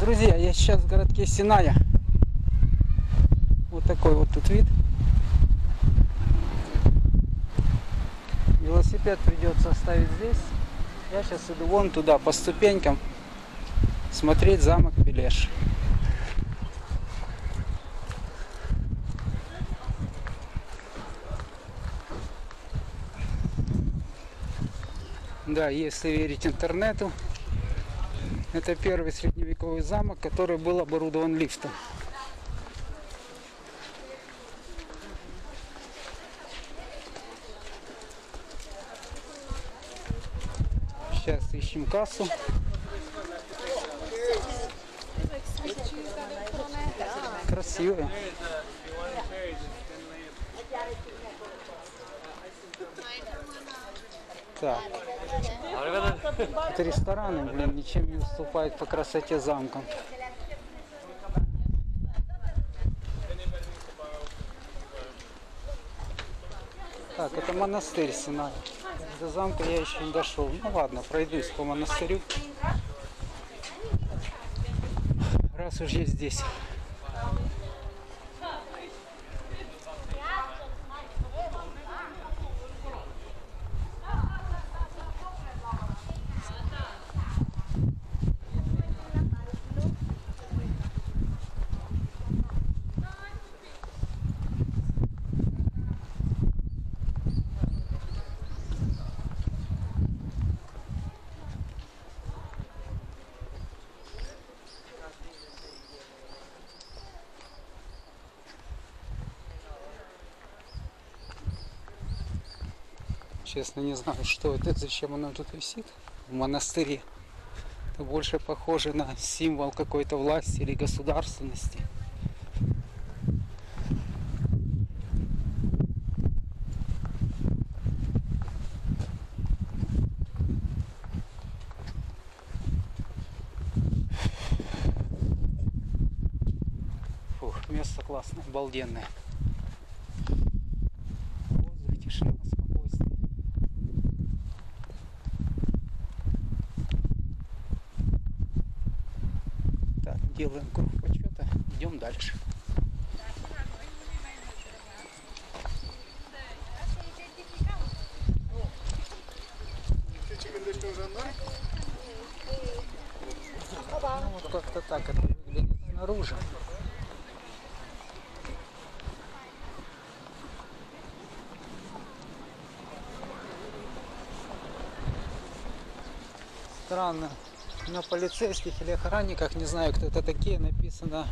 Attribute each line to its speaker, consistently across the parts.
Speaker 1: Друзья, я сейчас в городке Синая. Вот такой вот тут вид. Велосипед придется оставить здесь. Я сейчас иду вон туда, по ступенькам, смотреть замок Пелеш. Да, если верить интернету, это первый средневековый замок, который был оборудован лифтом. Сейчас ищем кассу. Красивая. Так. Это рестораны, блин, ничем не уступают по красоте замкам. Так, это монастырь Синая. До замка я еще не дошел. Ну ладно, пройдусь по монастырю. Раз уж я здесь. Честно, не знаю, что это, зачем оно тут висит в монастыре. Это больше похоже на символ какой-то власти или государственности. Фух, место классное, обалденное. Воздух, тишина, спокойствие. Так, делаем круг почета, идем дальше. Ну вот как-то так это выглядит снаружи. Странно, на полицейских или охранниках, не знаю, кто это такие, написано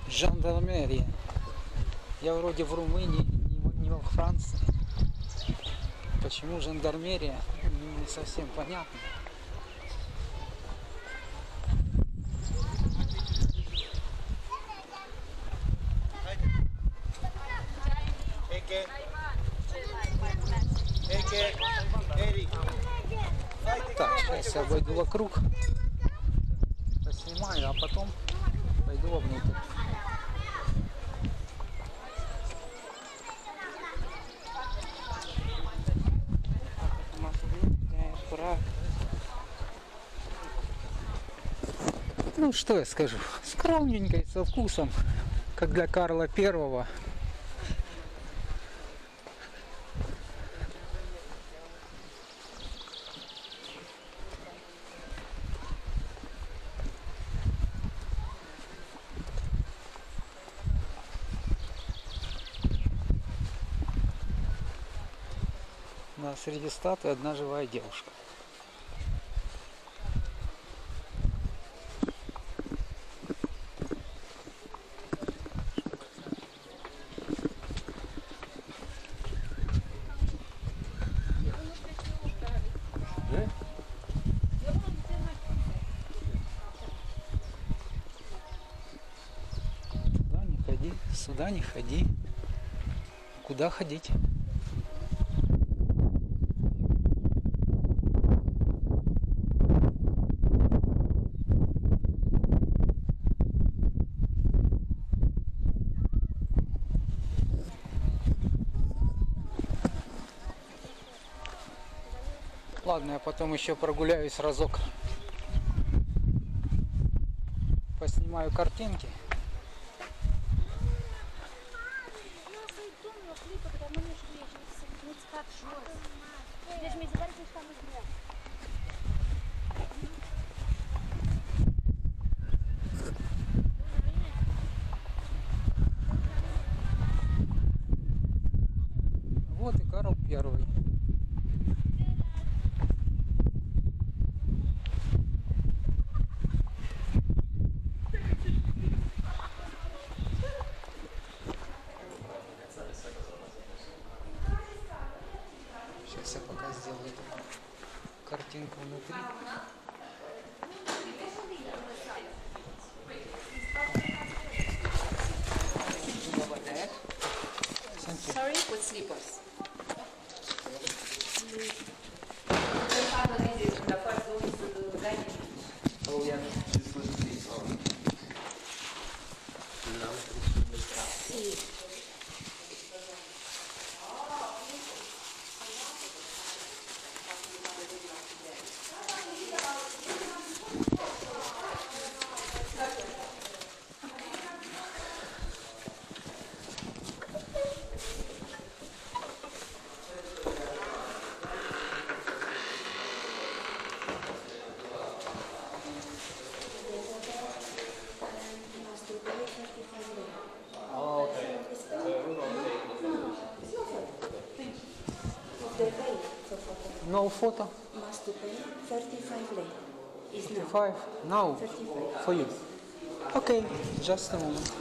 Speaker 1: жандармерия. Я вроде в Румынии, не во Франции. Почему жандармерия, не совсем понятно. Так, сейчас я обойду вокруг, поснимаю, а потом пойду вовнутрь. Ну что я скажу, скромненько, со вкусом, как для Карла I. Да, среди статуй одна живая девушка. Туда не ходи, сюда не ходи. Куда ходить? Ладно, я потом еще прогуляюсь разок поснимаю картинки. Вот и Карл I. Сейчас я пока сделаю картинку внутри.
Speaker 2: Sorry, with slippers.
Speaker 1: No photo?
Speaker 3: Must to pay 35 lei. Is now.
Speaker 1: 55? No.
Speaker 3: 35.
Speaker 1: For you. Okay, just a moment.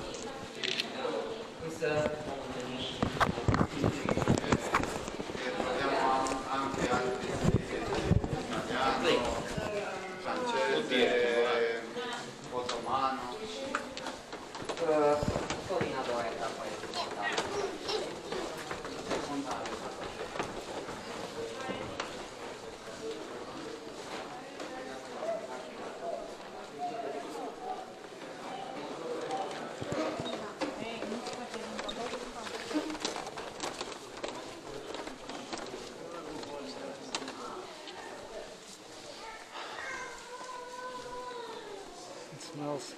Speaker 1: It smells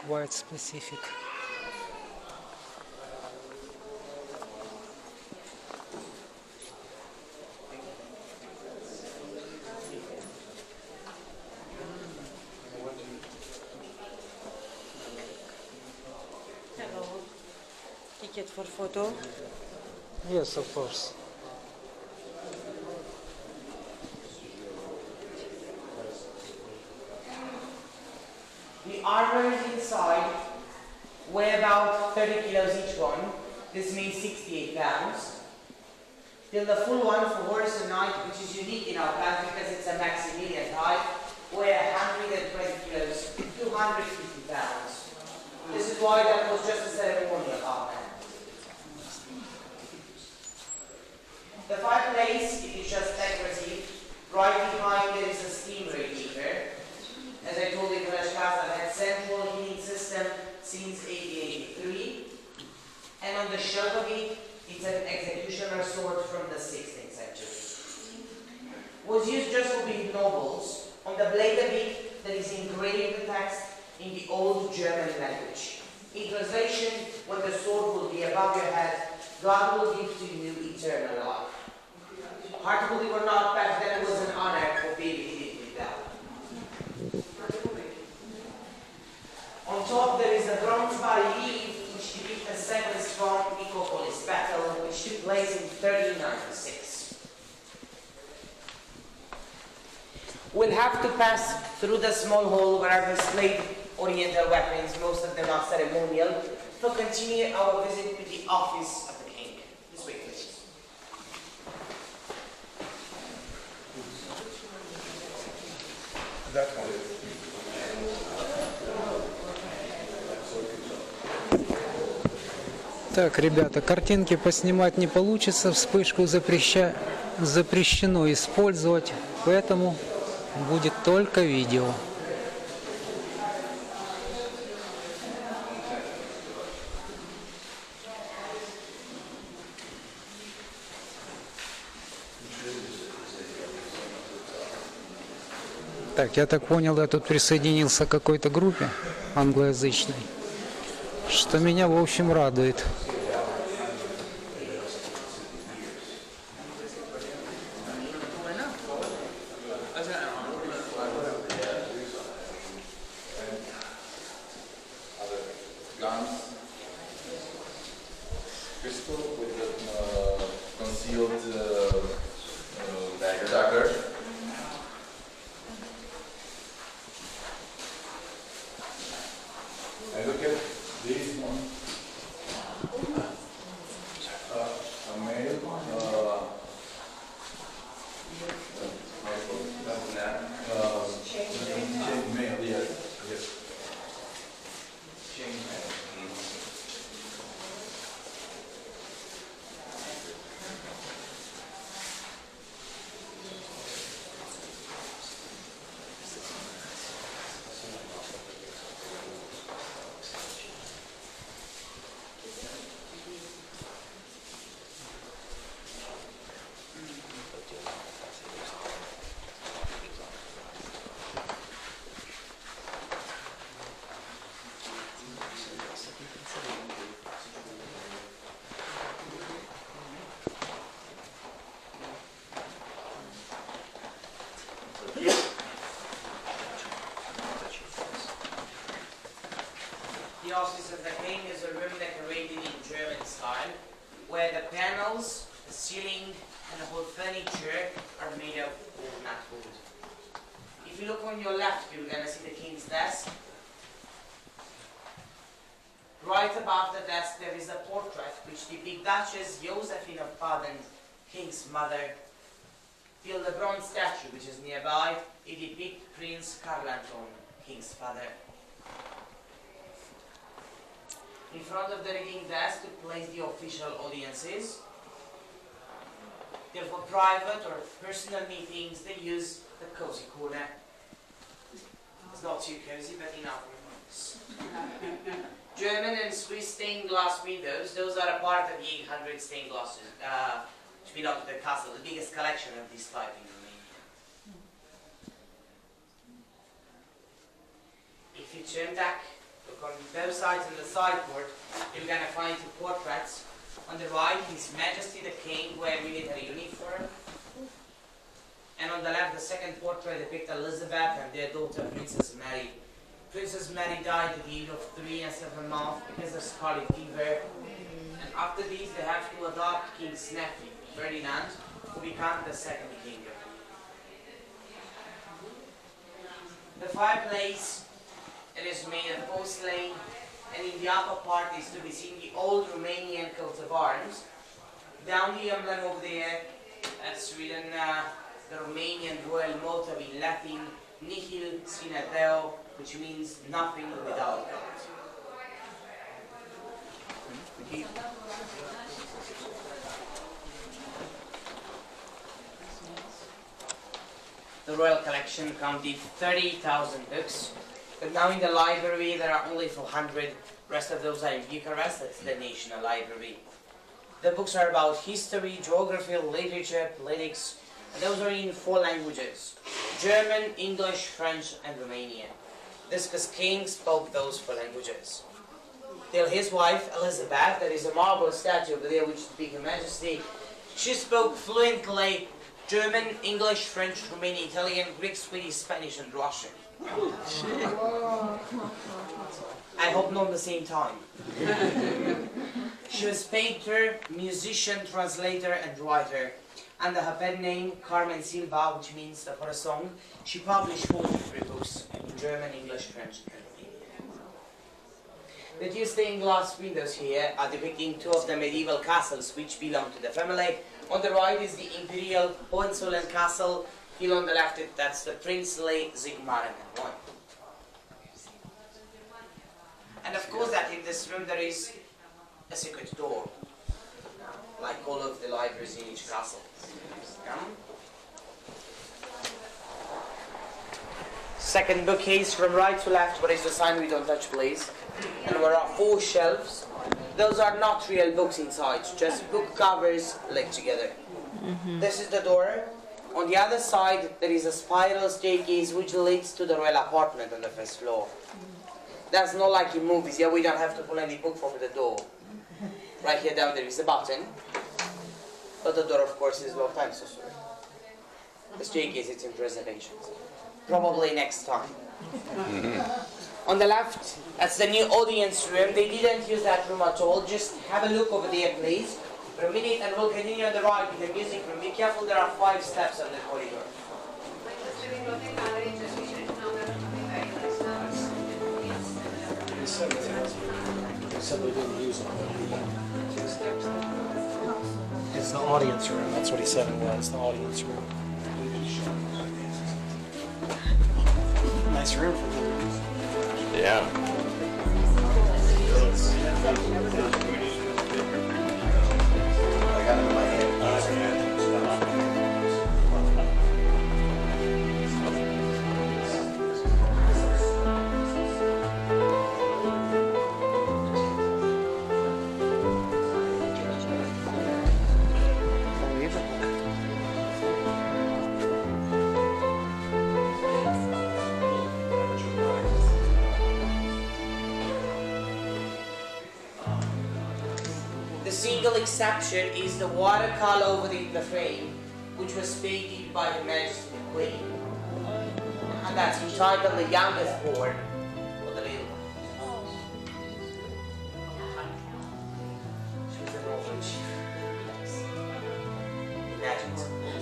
Speaker 1: quite specific.
Speaker 3: Hello. Ticket for photo.
Speaker 1: Yes, of course.
Speaker 4: The armors inside weigh about 30 kilos each one. This means 68 pounds. Till the full one for horse and knight, which is unique in our plant because it's a Maximilian type, weigh 120 kilos, 250 pounds. This is why that was just a ceremonial armor. The fireplace, it is just decorative. Right behind there is a steam radiator. As I told you, Pelesh Castle had central heating system since 1883. And on the shelf of it, it's an executioner sword from the 16th century. Was used just for big nobles. On the blade of it, there is engraved the text in the old German language. In translation, when the sword will be above your head, God will give to you eternal life. Hard to believe or not, back then it was an honor for baby to do that. On top there is a bronze bas-relief which depicts the second strong Nicopolis battle which took place in 1396. We'll have to pass through the small hall where are displayed Oriental weapons, most of them are ceremonial, to continue our visit to the office of the king. This way, please.
Speaker 5: That one.
Speaker 1: Так, ребята, картинки поснимать не получится, вспышку запрещено использовать, поэтому будет только видео. Так, я так понял, я тут присоединился к какой-то группе англоязычной, что меня, в общем, радует.
Speaker 4: The office of the king is a room decorated in German style, where the panels, the ceiling, and the whole furniture are made of walnut wood. If you look on your left, you're going to see the king's desk. Right above the desk, there is a portrait which depicts Duchess Josephine of Baden, king's mother. Till the bronze statue, which is nearby, it depicts Prince Karol Anton, king's father. In front of the reading desk took place the official audiences. Therefore, private or personal meetings, they use the cozy corner. It's not too cozy, but enough for monks. German and Swiss stained glass windows, those are a part of the 800 stained glasses which belong to the castle, the biggest collection of this type in Romania. If you turn back, look on both sides of the sideboard, you're going to find two portraits. On the right, His Majesty the King wearing military uniform. And on the left, the second portrait depicts Elizabeth and their daughter, Princess Mary. Princess Mary died at the age of 3 and 7 months because of scarlet fever. And after this, they have to adopt King's nephew, Ferdinand, who became the second king. The fireplace, it is made of porcelain, and in the upper part is to be seen the old Romanian coat of arms. Down the emblem over there, that's written the Romanian royal motto in Latin, Nihil sine Deo, which means nothing without God. The royal collection counted 30,000 books, but now in the library there are only 400. Rest of those are in Bucharest, that's the National Library. The books are about history, geography, literature, politics, and those are in 4 languages: German, English, French, and Romanian. This because King spoke those 4 languages. Till his wife, Elizabeth, there is a marble statue over there which depicts Her Majesty, she spoke fluently German, English, French, Romanian, Italian, Greek, Swedish, Spanish, and Russian. I hope not at the same time. She was painter, musician, translator, and writer. Under her pen name, Carmen Silva, which means for a song, she published 43 books in German, English, French, and Romanian. The 2 stained glass windows here are depicting 2 of the medieval castles which belong to the family. On the right is the Imperial Hohenzollern Castle. Here on the left, that's the Princely Sigmaringen one. And of course that in this room there is a secret door, like all of the libraries in each castle. Second bookcase from right to left, where is the sign we don't touch please. And there are 4 shelves. Those are not real books inside, just book covers linked together. This is the door. On the other side, there is a spiral staircase which leads to the royal apartment on the first floor. That's not like in movies. Yeah, we don't have to pull any book from the door. Right here down there is a button. But the door, of course, is locked. I'm so sorry. The staircase is in preservation. Probably next time. On the left, that's the new audience room. They didn't use that room at all. Just have a look over there, please. For a minute, and we'll continue on the right with the music room. Be careful, there are 5 steps on the corridor.
Speaker 5: Said they didn't use it. It's the audience room. That's what he said it was. The audience room. Nice room for them.
Speaker 6: Yeah.
Speaker 7: I got it in my head.
Speaker 4: The single exception is the watercolor over the frame, which was painted by Her Majesty the Queen. And that's entitled The Youngest Born, or the Little One. She was an orphan. Imagine,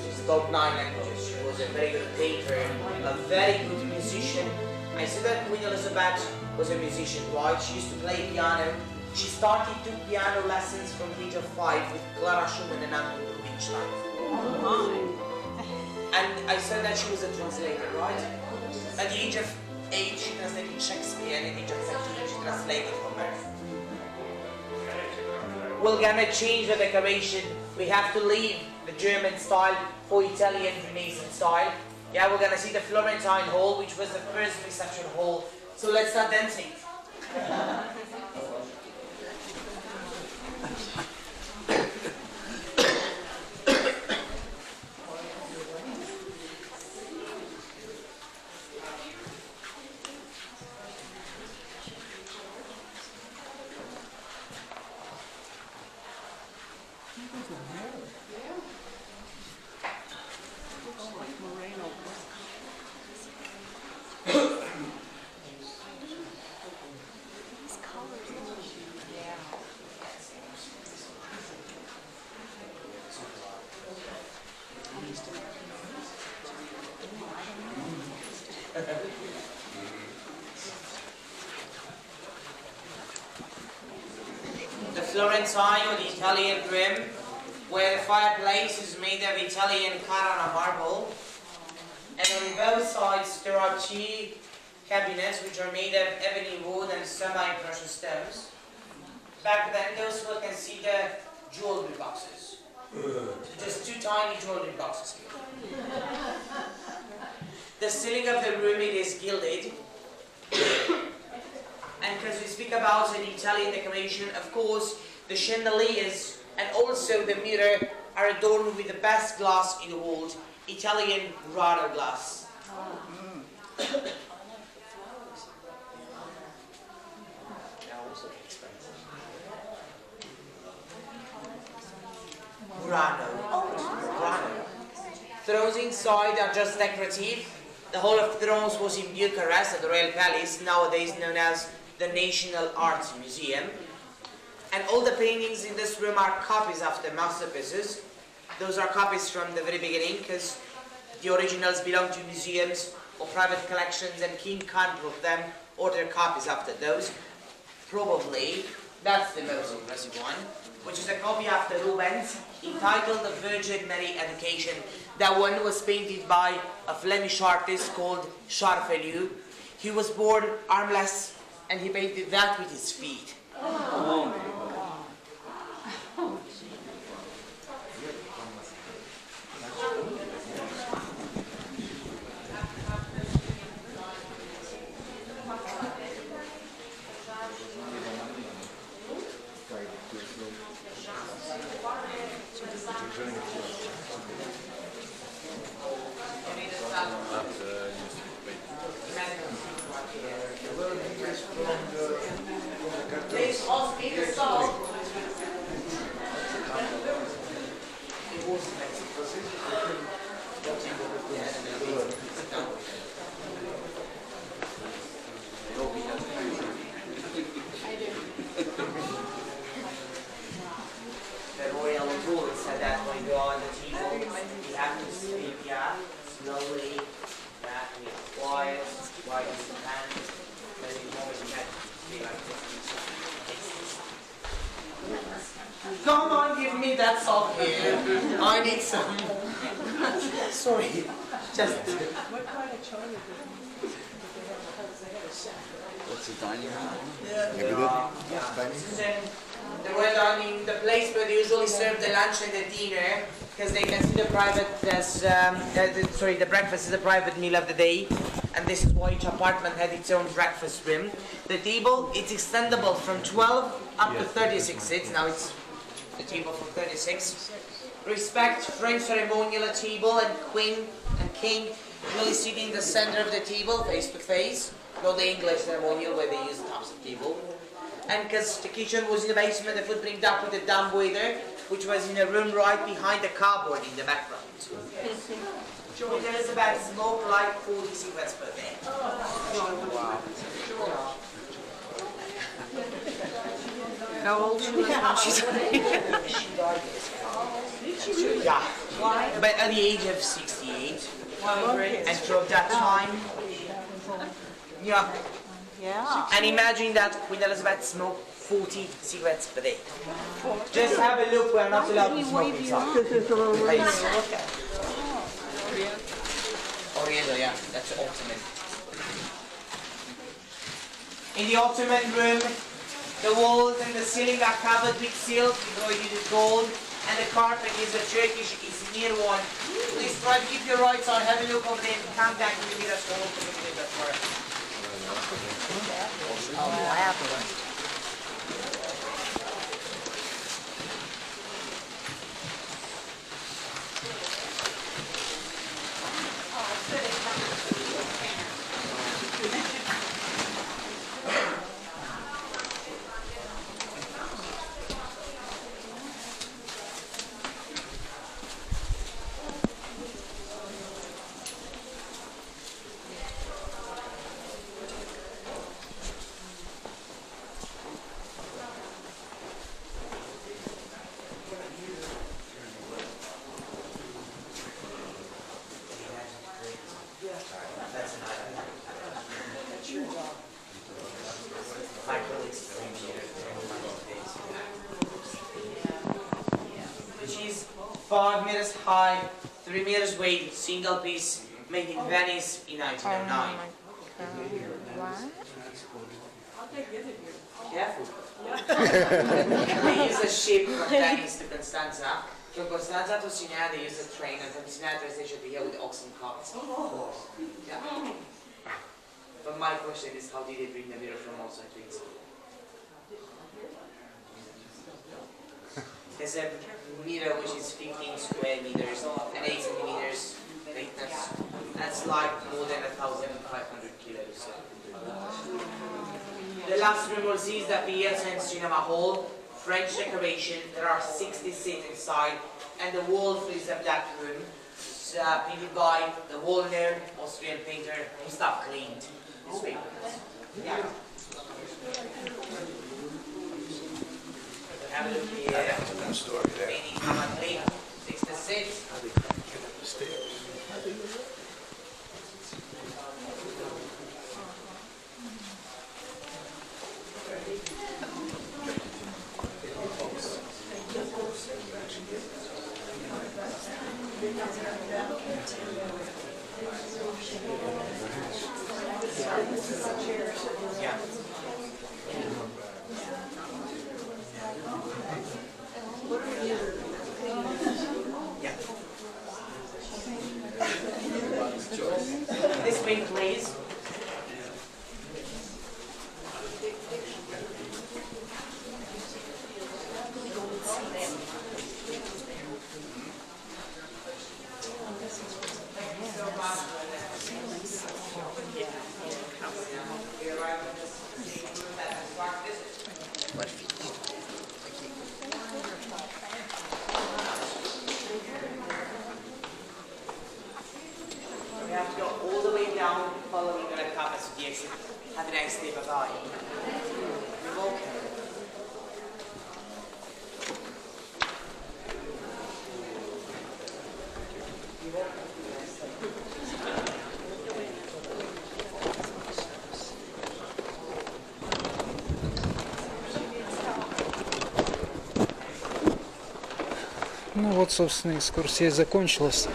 Speaker 4: she spoke 9 languages. She was a very good painter, a very good musician. I said that Queen Elizabeth was a musician, right? She used to play piano. She started to piano lessons from the age of 5 with Clara Schumann and Anton Rubinstein. And I said that she was a translator, right? At the age of 8, she translated Shakespeare, and at the age of 15, she translated Homer. We're gonna change the decoration. We have to leave the German style for Italian Renaissance style. Yeah, we're gonna see the Florentine Hall, which was the first reception hall. So let's start dancing. The Florentine or the Italian room, where the fireplace is made of Italian Carrara marble, and on both sides there are 2 cabinets which are made of ebony wood and semi-precious stones. Back then those were considered jewelry boxes. Just 2 tiny jewelry boxes here. The ceiling of the room, it is gilded. And because we speak about an Italian decoration, of course, the chandeliers and also the mirror are adorned with the best glass in the world, Italian Murano glass. Murano. Thrones inside are just decorative. The Hall of Thrones was in Bucharest at the Royal Palace, nowadays known as the National Art Museum. And all the paintings in this room are copies of the masterpieces. Those are copies from the very beginning, because the originals belong to museums or private collections, and King can't prove them, or their copies after those. Probably, that's the most impressive one, which is a copy of the Rubens, entitled The Virgin Mary Education. That one was painted by a Flemish artist called Charfelu. He was born armless, and he painted that with his feet. The royal rule said that when you are on the table, you have to speak, slowly, quiet, wide with your hands, but you always have to be like this. Come on, give me that salt here. I need some. Sorry, just.
Speaker 7: What's the dining room?
Speaker 4: Then the royal dining, the place where they usually serve the lunch and the dinner, because they consider private as the breakfast is a private meal of the day, and this is why each apartment had its own breakfast room. The table, it's extendable from 12 up to 36 seats. Now it's the table for 36. Respect French ceremonial table, and queen and king usually sit in the center of the table, face to face. Not the English ceremonial where they use the tops of the table. And because the kitchen was in the basement, the food bring up with the dumbwaiter, which was in a room right behind the cupboard in the background. Queen Elizabeth smoked like 40 cigarettes per day. Wow.
Speaker 2: How old she was when she died?
Speaker 4: Yeah. But at the age of 68. And from that time, yeah. And imagine that Queen Elizabeth smoked 40 cigarettes per day. Just have a look, we're not allowed to smoke inside. Oriental, yeah, that's Ottoman. In the Ottoman room, the walls and the ceiling are covered with silk, embroidered with gold, and the carpet is a Turkish Izmir one. Please try to keep your rights on, have a look over there, come back to the mirror, so open the window for it. Which is 5 meters high, 3 meters weight, single piece, made in Venice in 1909. Careful. They use a ship from Venice to Constanza. From Constanza to Sinai, they use a train, and from Sinai to station to here with oxen carts. Yeah. But my question is, how did they bring the mirror from outside to inside? There's a mirror which is 15 square meters and 8 centimeters thickness. That's like more than 1,500 kilos. The last room we'll see is the Pierce and Cinema Hall, French decoration. There are 60 seats inside, and the wall is a black room. It's painted by the Wallner, Austrian painter, Gustav Klimt. His favorite. Yeah. Have a look here. Painting commonly, 66. Yeah. This way, please.
Speaker 2: What, 52
Speaker 4: nézzük, hát rengeteg az alj.
Speaker 1: Ну вот, собственно, экскурсия закончилась.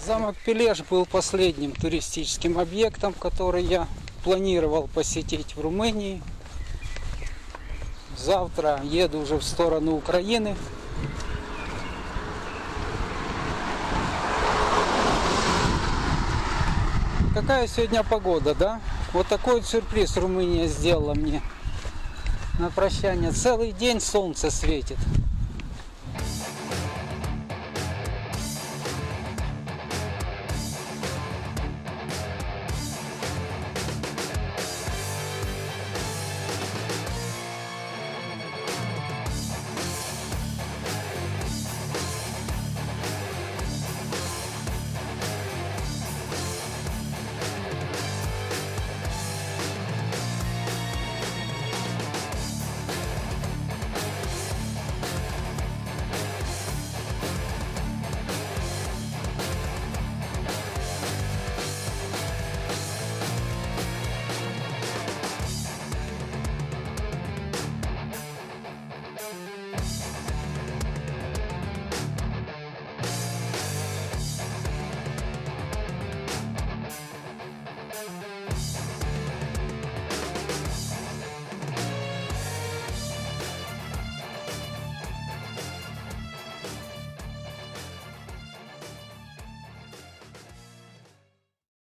Speaker 1: Замок Пелеш был последним туристическим объектом, который я планировал посетить в Румынии. Завтра еду уже в сторону Украины. Какая сегодня погода, да? Вот такой вот сюрприз Румыния сделала мне на прощание. Целый день солнце светит.